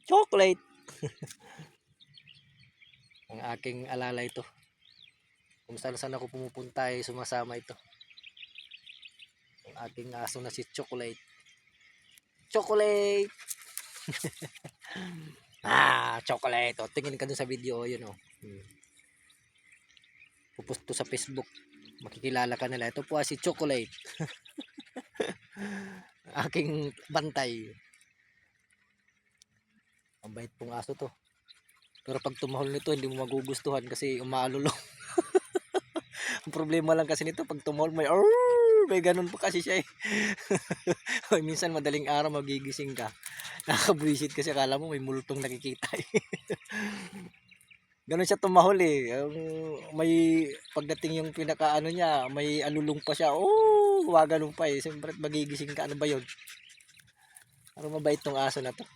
Chocolate. Ang aking alalay ito. Kung saan ako pumupunta ay sumasama ito. Ang aking aso na si Chocolate. Chocolate! Chocolate. O, tingin ka dun sa video. O, yun o. Pupost to sa Facebook. Makikilala ka nila. Ito po si Chocolate. Aking bantay. Ang bait pong aso to. Pero pag tumahol nito, hindi mo magugustuhan kasi umaalulong. Ang problema lang kasi nito, pag tumahol may ganun pa kasi siya eh. Minsan madaling araw magigising ka. Nakakabwisit kasi akala mo may multong nakikita eh. Ganun siya tumahol eh. May pagdating yung pinakaano niya, may alulong pa siya. Waganong pa eh. Siyempre magigising ka. Ano ba yun? Pero mabait tong aso na to.